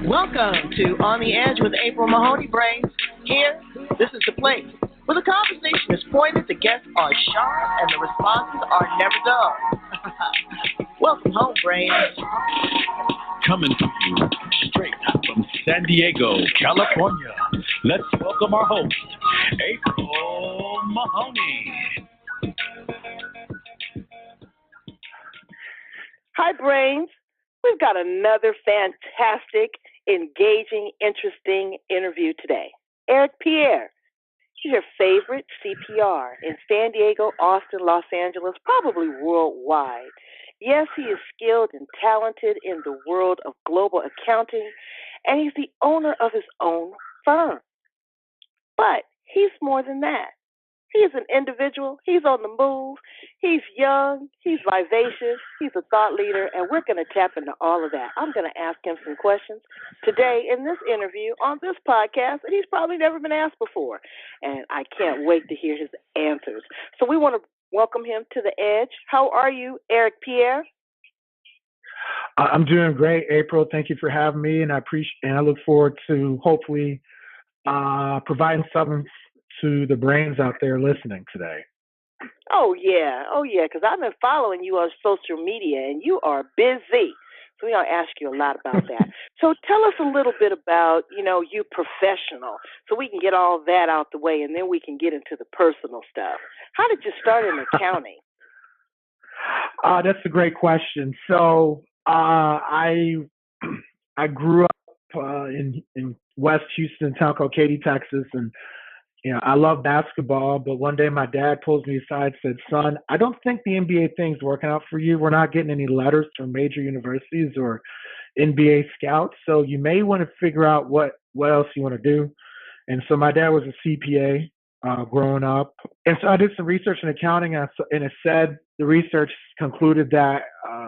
Welcome to On the Edge with April Mahoney Brains. Here, this is the place where the conversation is pointed, the guests are sharp, and the responses are never dull. Welcome home, Brains. Coming to you straight from San Diego, California. Let's welcome our host, April Mahoney. Hi, Brains. We've got another fantastic, engaging, interesting interview today. Eric Pierre. He's your favorite CPR in San Diego, Austin, Los Angeles, probably worldwide. Yes, he is skilled and talented in the world of global accounting, and he's the owner of his own firm. But he's more than that. He is an individual. He's on the move. He's young. He's vivacious. He's a thought leader, and we're going to tap into all of that. I'm going to ask him some questions today in this interview on this podcast that he's probably never been asked before, and I can't wait to hear his answers. So we want to welcome him to the Edge. How are you, Eric Pierre? I'm doing great, April. Thank you for having me, and I look forward to hopefully providing something to the brains out there listening today. Oh yeah, because I've been following you on social media, and you are busy. So we're going to ask you a lot about that. So tell us a little bit about, you professional, so we can get all that out the way, and then we can get into the personal stuff. How did you start in accounting? That's a great question. So I grew up in West Houston, a town called Katy, Texas, and I love basketball, but one day my dad pulls me aside and said, son, I don't think the NBA thing's working out for you. We're not getting any letters from major universities or NBA scouts, so you may want to figure out what else you want to do. And so my dad was a CPA growing up. And so I did some research in accounting, and it said the research concluded that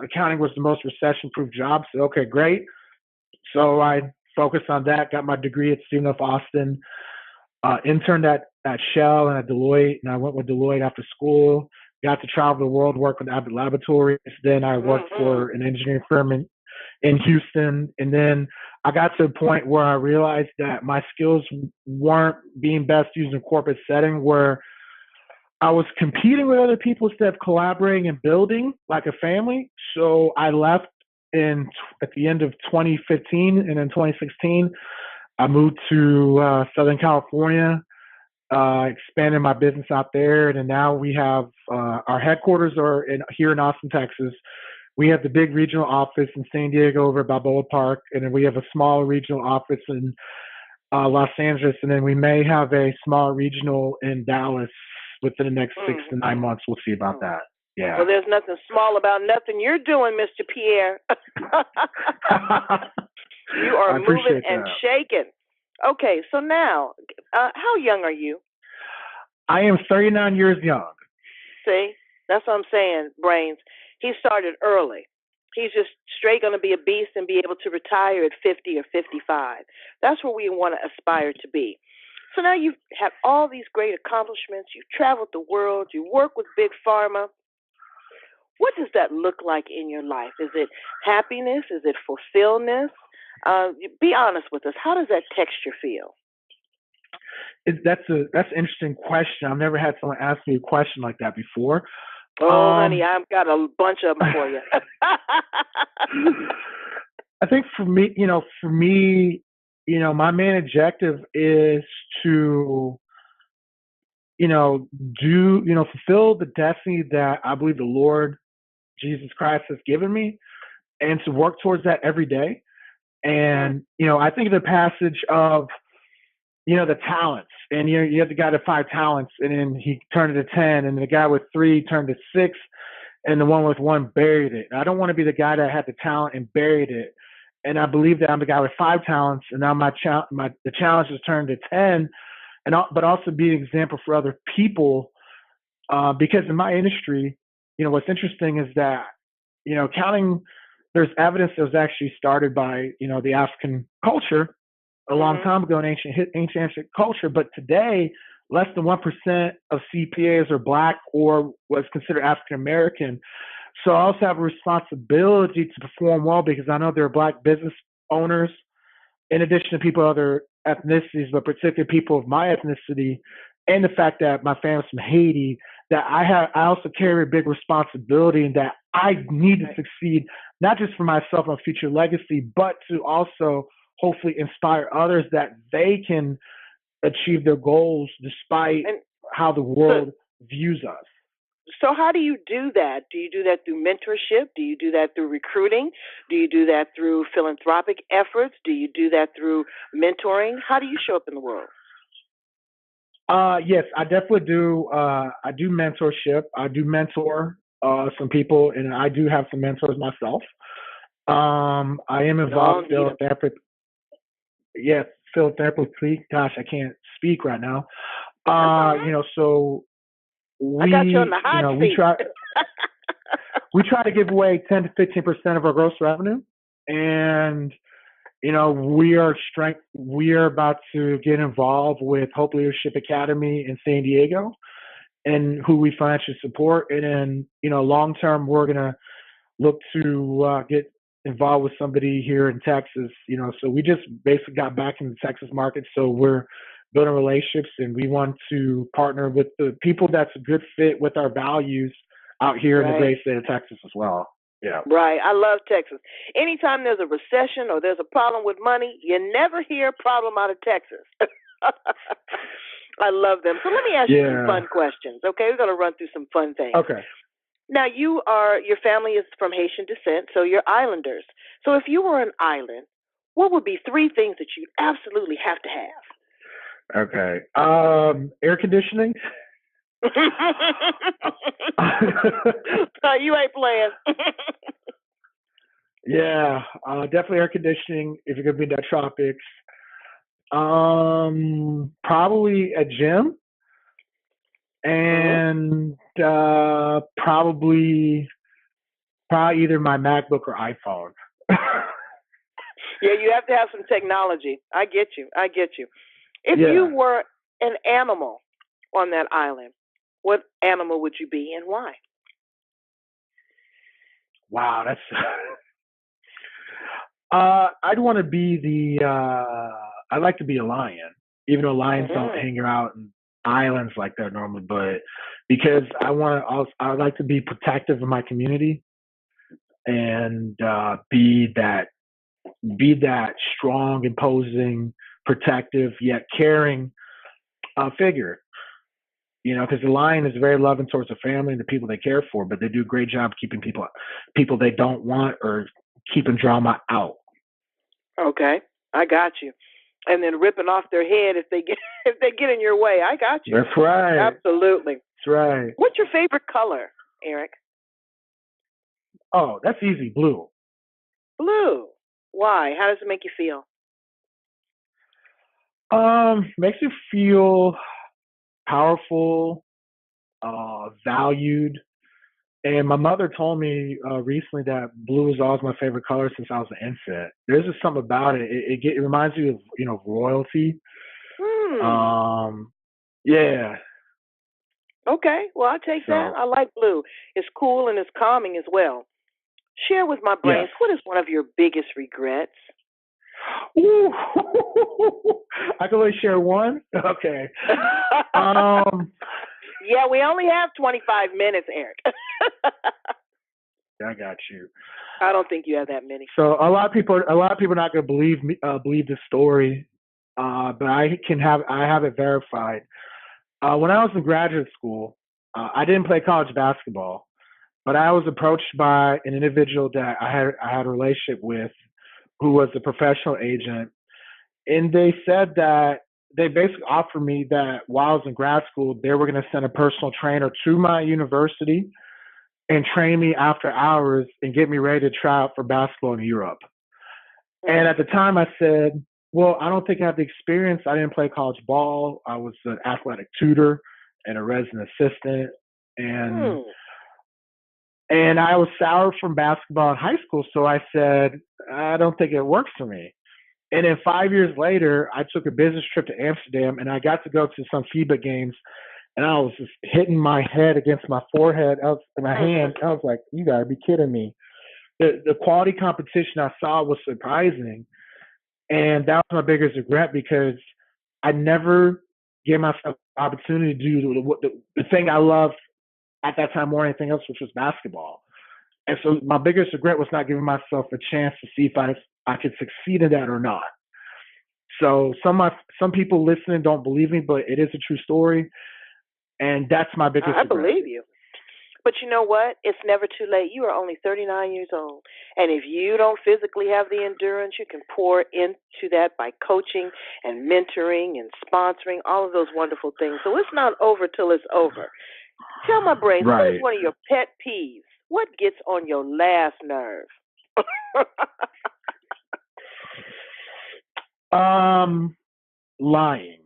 accounting was the most recession-proof job. So, okay, great. So I focused on that, got my degree at Student of Austin. Interned at Shell and at Deloitte, and I went with Deloitte after school. Got to travel the world, work with Abbott Laboratories. Then I worked for an engineering firm in Houston. And then I got to a point where I realized that my skills weren't being best used in a corporate setting, where I was competing with other people instead of collaborating and building like a family. So I left at the end of 2015, and in 2016, I moved to Southern California, expanded my business out there, and then now we have our headquarters are here in Austin, Texas. We have the big regional office in San Diego over at Balboa Park, and then we have a small regional office in Los Angeles, and then we may have a small regional in Dallas within the next 6 to 9 months. We'll see about that. Yeah. Well, there's nothing small about nothing you're doing, Mr. Pierre. You are moving and shaking. Okay, so now, how young are you? I am 39 years young. See, that's what I'm saying, Brains. He started early. He's just straight going to be a beast and be able to retire at 50 or 55. That's where we want to aspire to be. So now you have all these great accomplishments. You've traveled the world. You work with Big Pharma. What does that look like in your life? Is it happiness? Is it fulfillment? Be honest with us. How does that texture feel? That's an interesting question. I've never had someone ask me a question like that before. Oh, honey, I've got a bunch of them for you. I think for me, my main objective is to, fulfill the destiny that I believe the Lord Jesus Christ has given me, and to work towards that every day. And, I think of the passage of, the talents, and, you have the guy with 5 talents, and then he turned it to 10, and the guy with 3 turned to 6, and the one with 1 buried it. I don't want to be the guy that had the talent and buried it. And I believe that I'm the guy with 5 talents, and now the challenge has turned to 10, but also be an example for other people, because in my industry, what's interesting is that, accounting, there's evidence that was actually started by, the African culture a long time ago in ancient culture. But today, less than 1% of CPAs are Black or was considered African American. So I also have a responsibility to perform well, because I know there are Black business owners in addition to people of other ethnicities, but particularly people of my ethnicity, and the fact that my family's from Haiti, that I also carry a big responsibility and that I need to succeed, not just for myself and future legacy, but to also hopefully inspire others that they can achieve their goals despite And how the world views us. so how do you do that? Do you do that through mentorship? Do you do that through recruiting? Do you do that through philanthropic efforts? Do you do that through mentoring? How do you show up in the world? Yes, I definitely do. I do mentorship. I do mentor some people, and I do have some mentors myself. I am involved in therapy. Yes, philanthropically. Gosh, I can't speak right now. So we, I got you on the hot seat. we try to give away 10 to 15% of our gross revenue, and we are about to get involved with Hope Leadership Academy in San Diego, and who we financially support. And then, long term, we're gonna look to get involved with somebody here in Texas. So we just basically got back in the Texas market, so we're building relationships, and we want to partner with the people that's a good fit with our values out here in the great state of Texas as well. Yeah. Right. I love Texas. Anytime there's a recession or there's a problem with money, you never hear a problem out of Texas. I love them. So let me ask you some fun questions, okay? We're going to run through some fun things. Okay. Now, your family is from Haitian descent, so you're islanders. So if you were an island, what would be 3 things that you absolutely have to have? Okay. Air conditioning. You ain't playing. Yeah, definitely air conditioning if you're gonna be in the tropics. Probably a gym, and probably either my MacBook or iPhone. Yeah, you have to have some technology. I get you. If you were an animal on that island, what animal would you be and why? Wow, that's. I'd want to be I'd like to be a lion, even though lions don't hang out in islands like that normally. But because I'd like to be protective of my community and be that strong, imposing, protective yet caring figure. Because the lion is very loving towards the family and the people they care for, but they do a great job keeping people they don't want or keeping drama out. Okay, I got you. And then ripping off their head if they get in your way. I got you. That's right. Absolutely. That's right. What's your favorite color, Eric? Oh, that's easy. Blue. Blue. Why? How does it make you feel? Makes you feel powerful, valued. And my mother told me recently that blue is always my favorite color since I was an infant. There's just something about it. It reminds me of royalty. Yeah. Okay. Well, I'll take that. I like blue. It's cool and it's calming as well. Share with my brains, what is one of your biggest regrets? Ooh. I can only share one? Okay. Yeah, we only have 25 minutes, Eric. I got you. I don't think you have that many. So a lot of people are not going to believe this story, but I have it verified. When I was in graduate school, I didn't play college basketball, but I was approached by an individual that I had a relationship with, who was a professional agent, and they said that they basically offered me that while I was in grad school, they were going to send a personal trainer to my university and train me after hours and get me ready to try out for basketball in Europe. And at the time I said, well, I don't think I have the experience. I didn't play college ball. I was an athletic tutor and a resident assistant. And I was sour from basketball in high school. So I said, I don't think it works for me. And then 5 years later, I took a business trip to Amsterdam, and I got to go to some FIBA games, and I was just hitting my head against my forehead, my hand. I was like, you got to be kidding me. The quality competition I saw was surprising. And that was my biggest regret because I never gave myself the opportunity to do the thing I loved at that time more than anything else, which was basketball. And so my biggest regret was not giving myself a chance to see if I could succeed in that or not. So some people listening don't believe me, but it is a true story, and that's my biggest I regret. believe you. But you know what? It's never too late. You are only 39 years old. And if you don't physically have the endurance, you can pour into that by coaching and mentoring and sponsoring, all of those wonderful things. So it's not over till it's over. Tell my brains, what is one of your pet peeves? What gets on your last nerve? Lying.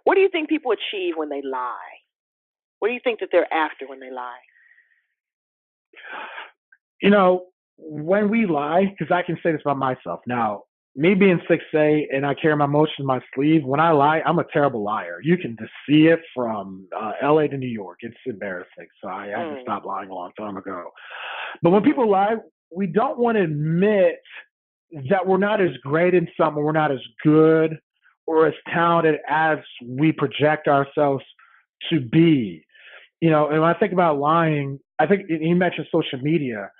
What do you think people achieve when they lie? What do you think that they're after when they lie? You know, when we lie, because I can say this about myself. Now, me being 6'8" and I carry my emotions in my sleeve, when I lie, I'm a terrible liar. You can just see it from LA to New York. It's embarrassing. So I had to stop lying a long time ago. But when people lie, we don't want to admit that we're not as great in something, we're not as good or as talented as we project ourselves to be. You know, and when I think about lying, I think you mentioned social media.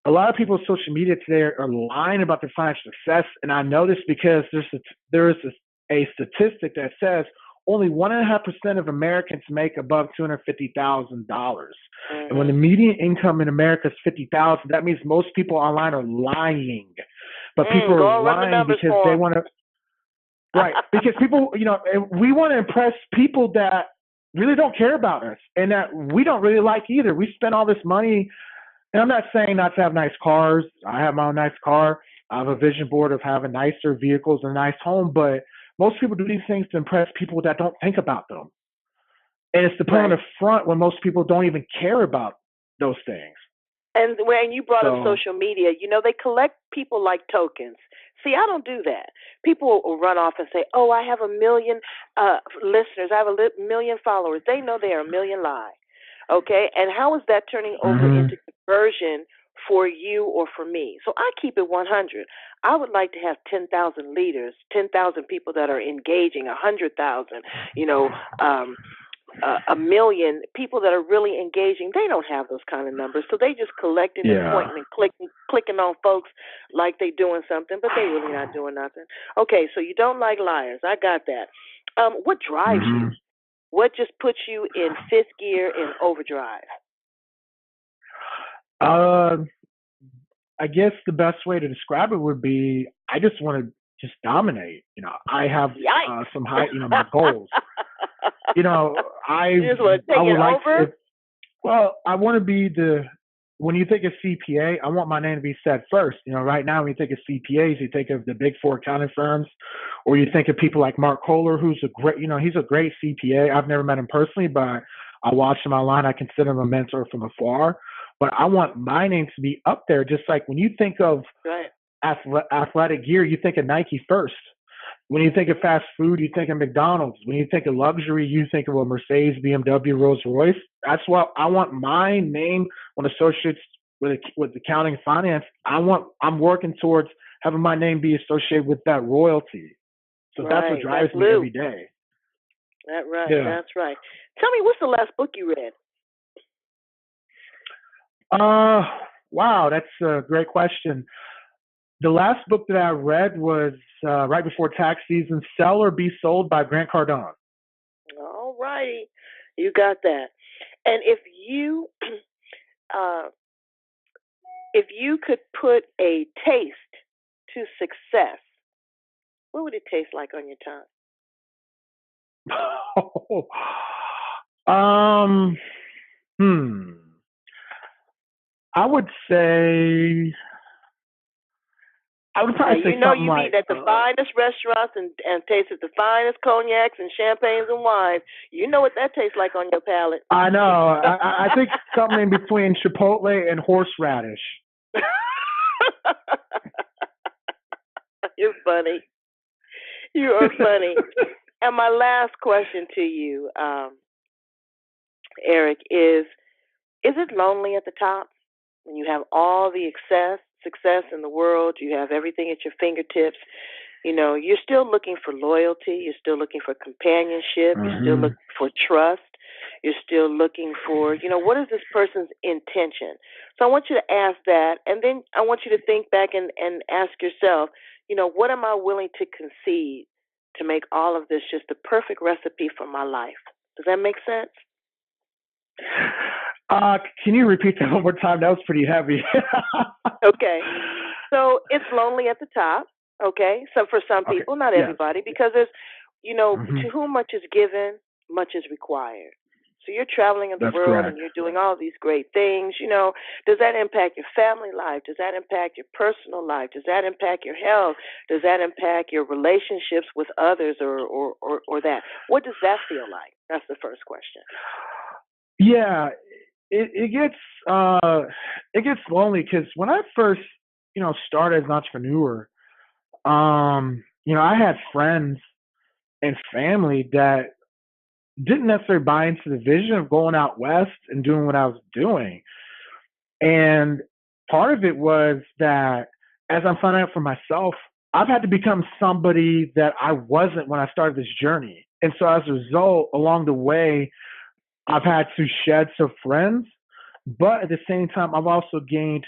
A lot of people on social media today are lying about their financial success, and I know this because there is a statistic that says only 1.5% of Americans make above $250,000. And when the median income in America is $50,000, that means most people online are lying. But people are lying because they want to. Right, because people, you know, we want to impress people that really don't care about us and that we don't really like either. We spend all this money, and I'm not saying not to have nice cars. I have my own nice car. I have a vision board of having nicer vehicles and a nice home, but most people do these things to impress people that don't think about them. And it's to put on the front when most people don't even care about those things. And when you brought up social media, you know, they collect people like tokens. See, I don't do that. People will run off and say, oh, I have 1 million listeners. I have 1 million followers. They know they are 1 million live. Okay? And how is that turning over into conversion for you or for me? So I keep it 100. I would like to have 10,000 leaders, 10,000 people that are engaging, 100,000, you know, 1 million people that are really engaging. They don't have those kind of numbers, so they just collecting and pointing and clicking on folks like they doing something, but they really not doing nothing. Okay, so you don't like liars. I got that. What drives you? What just puts you in fifth gear in overdrive? I guess the best way to describe it would be I just want to just dominate. You know, I have some high, you know, my goals. You know, I would like to, well, I want to be when you think of CPA, I want my name to be said first. You know, right now when you think of CPAs, you think of the big four accounting firms, or you think of people like Mark Kohler, who's he's a great CPA. I've never met him personally, but I watch him online. I consider him a mentor from afar. But I want my name to be up there, just like when you think of athletic gear, you think of Nike first. When you think of fast food, you think of McDonald's. When you think of luxury, you think of a Mercedes, BMW, Rolls Royce. That's what I want my name when associates with accounting and finance. I'm working towards having my name be associated with that royalty. So that's what drives me every day. That's right. Yeah. That's right. Tell me, what's the last book you read? Wow, that's a great question. The last book that I read was right before tax season, Sell or Be Sold by Grant Cardone. All righty. You got that. And if you could put a taste to success, what would it taste like on your tongue? I would say I would probably say something like, eat at the finest restaurants and tasted the finest cognacs and champagnes and wines. You know what that tastes like on your palate. I know. I think something in between Chipotle and horseradish. You're funny. You are funny. And my last question to you, Eric, is it lonely at the top when you have all the success in the world. You have everything at your fingertips. You're still looking for loyalty. You're still looking for companionship. You're still looking for trust. You're still looking for, what is this person's intention? So I want you to ask that, and then I want you to think back and ask yourself, what am I willing to concede to make all of this just the perfect recipe for my life? Does that make sense? Can you repeat that one more time? That was pretty heavy. Okay. So it's lonely at the top. Okay. So for some people, not everybody, because there's, to whom much is given, much is required. So you're traveling in the world correct. And you're doing all these great things. Does that impact your family life? Does that impact your personal life? Does that impact your health? Does that impact your relationships with others or that? What does that feel like? That's the first question. Yeah, it gets lonely because when I first, started as an entrepreneur, I had friends and family that didn't necessarily buy into the vision of going out west and doing what I was doing. And part of it was that as I'm finding out for myself, I've had to become somebody that I wasn't when I started this journey. And so as a result, along the way, I've had to shed some friends, but at the same time, I've also gained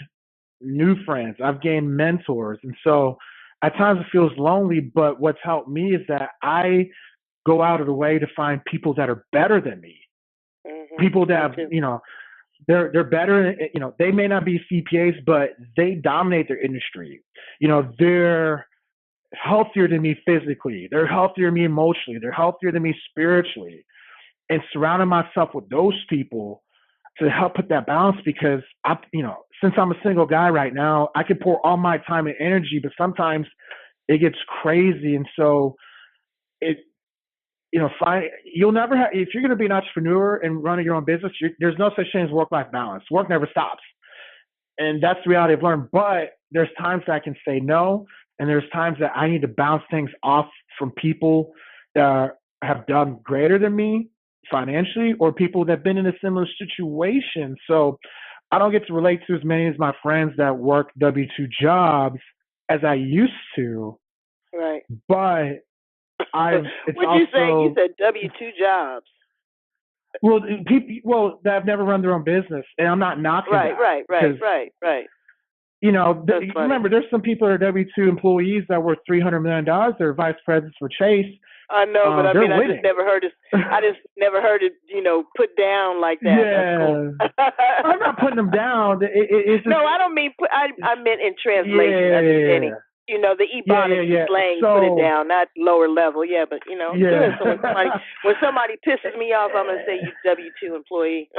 new friends. I've gained mentors. And so at times it feels lonely, but what's helped me is that I go out of the way to find people that are better than me. People that have, they're better, they may not be CPAs, but they dominate their industry. They're healthier than me physically. They're healthier than me emotionally. They're healthier than me spiritually. And surrounding myself with those people to help put that balance, because since I'm a single guy right now, I can pour all my time and energy, but sometimes it gets crazy. And so you'll never have, if you're going to be an entrepreneur and running your own business, there's no such thing as work-life balance. Work never stops. And that's the reality I've learned. But there's times that I can say no. And there's times that I need to bounce things off from people that have done greater than me financially, or people that have been in a similar situation. So I don't get to relate to as many as my friends that work W-2 jobs as I used to. Right. But What'd you say? You said W-2 jobs. Well, people that have never run their own business, and I'm not knocking that. Right. Remember, there's some people that are W-2 employees that worth $300 million. They're vice presidents for Chase. I know, but I just never heard it. I just never heard it, put down like that. Yeah, cool. I'm not putting them down. It's just, no, I don't mean. I meant in translation. Yeah. The Ebonics slang, so, put it down, not lower level. Yeah, but good. So when somebody pisses me off, I'm gonna say you W-2 employee.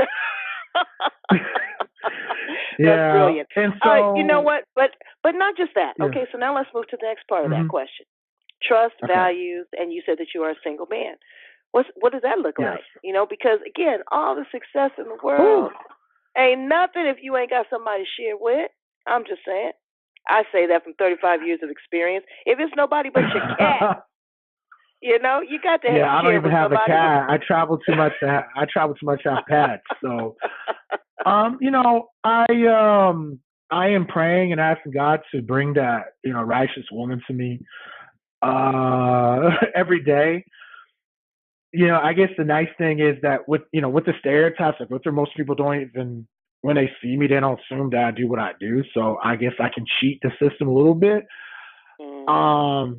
That's brilliant. And so, all right, you know what? But not just that. Yeah. Okay, so now let's move to the next part of that question. Trust, values, and you said that you are a single man. What does that look like? Because again, all the success in the world ain't nothing if you ain't got somebody to share with. I'm just saying. I say that from 35 years of experience. If it's nobody but your cat, you got to have. Yeah, I don't even have a cat. I travel too much. I have pets. So, I am praying and asking God to bring that, righteous woman to me, every day. I guess the nice thing is that with the stereotypes, like what most people don't even, when they see me, they don't assume that I do what I do. So I guess I can cheat the system a little bit. Because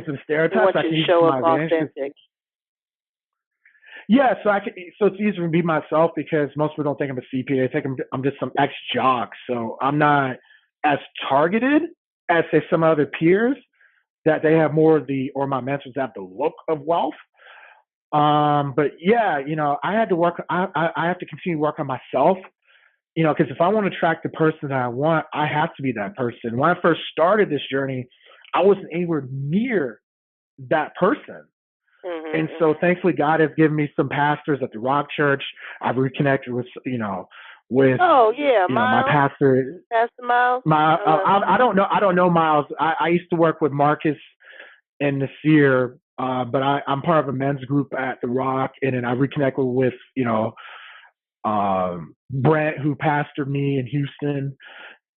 the stereotypes, I can use show to my up authentic. Yeah, so it's easier to be myself because most people don't think I'm a CPA. They think I'm just some ex-jock. So I'm not as targeted as, say, some other peers that they have more of or my mentors have the look of wealth. But yeah, I had to work. I have to continue to work on myself. Because if I want to attract the person that I want, I have to be that person. When I first started this journey, I wasn't anywhere near that person. And so thankfully God has given me some pastors at the Rock Church. I've reconnected with, my pastor. Pastor Miles? I don't know Miles. I used to work with Marcus and Nasir, but I'm part of a men's group at the Rock, and then I reconnected with, Brent, who pastored me in Houston.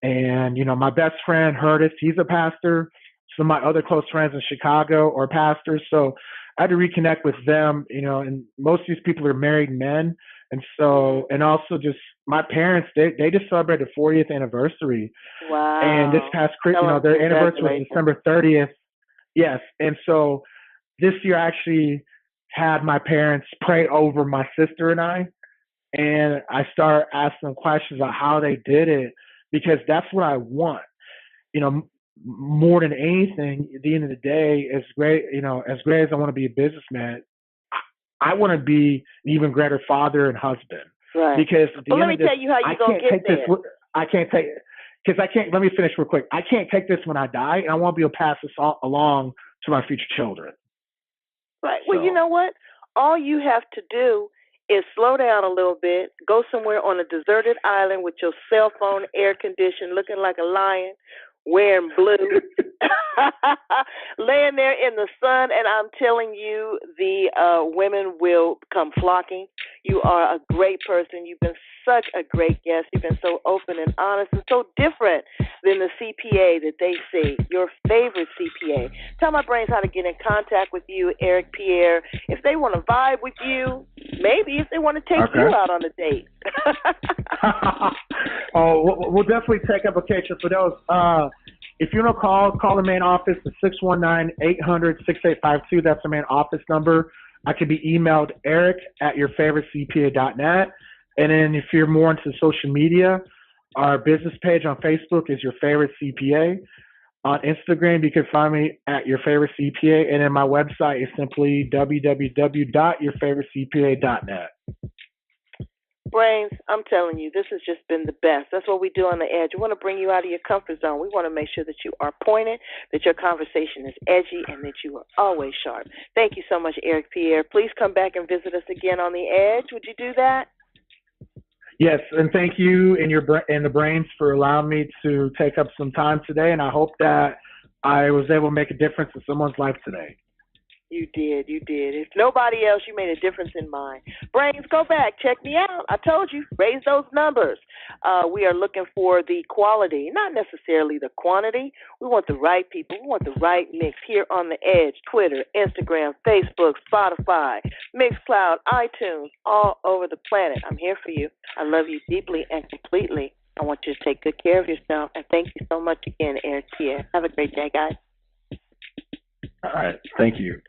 And, my best friend, Hurtis, he's a pastor. Some of my other close friends in Chicago are pastors. So I had to reconnect with them, and most of these people are married men. And so, and also just my parents, they just celebrated 40th anniversary. Wow. And this past, their anniversary was December 30th. Yes. And so this year I actually had my parents pray over my sister and I. And I started asking them questions about how they did it, because that's what I want. More than anything, at the end of the day, as great as I want to be a businessman, I want to be an even greater father and husband. Right. Because at the end let me of this, tell you how you're going to get there. I can't take it. Because let me finish real quick. I can't take this when I die, and I want to be able to pass this along to my future children. Right. Well, you know what? All you have to do is slow down a little bit, go somewhere on a deserted island with your cell phone air conditioned, looking like a lion, wearing blue, laying there in the sun, and I'm telling you, the women will come flocking. You are a great person. You've been such a great guest. You've been so open and honest and so different than the CPA that they see, your favorite CPA. Tell my brains how to get in contact with you, Eric Pierre. If they want to vibe with you, maybe if they want to take you out on a date. We'll definitely take applications for those. If you want to call the main office at 619-800-6852. That's the main office number. I can be emailed eric@yourfavoritecpa.net. And then if you're more into social media, our business page on Facebook is Your Favorite CPA. On Instagram, you can find me at Your Favorite CPA. And then my website is simply www.yourfavoritecpa.net. Brains, I'm telling you, this has just been the best. That's what we do on The Edge. We want to bring you out of your comfort zone. We want to make sure that you are pointed, that your conversation is edgy, and that you are always sharp. Thank you so much, Eric Pierre. Please come back and visit us again on The Edge. Would you do that? Yes, and thank you and the Brains for allowing me to take up some time today, and I hope that I was able to make a difference in someone's life today. You did. If nobody else, you made a difference in mine. Brains, go back. Check me out. I told you, raise those numbers. We are looking for the quality, not necessarily the quantity. We want the right people. We want the right mix here on The Edge, Twitter, Instagram, Facebook, Spotify, Mixcloud, iTunes, all over the planet. I'm here for you. I love you deeply and completely. I want you to take good care of yourself. And thank you so much again, Eric Pierre. Have a great day, guys. All right. Thank you.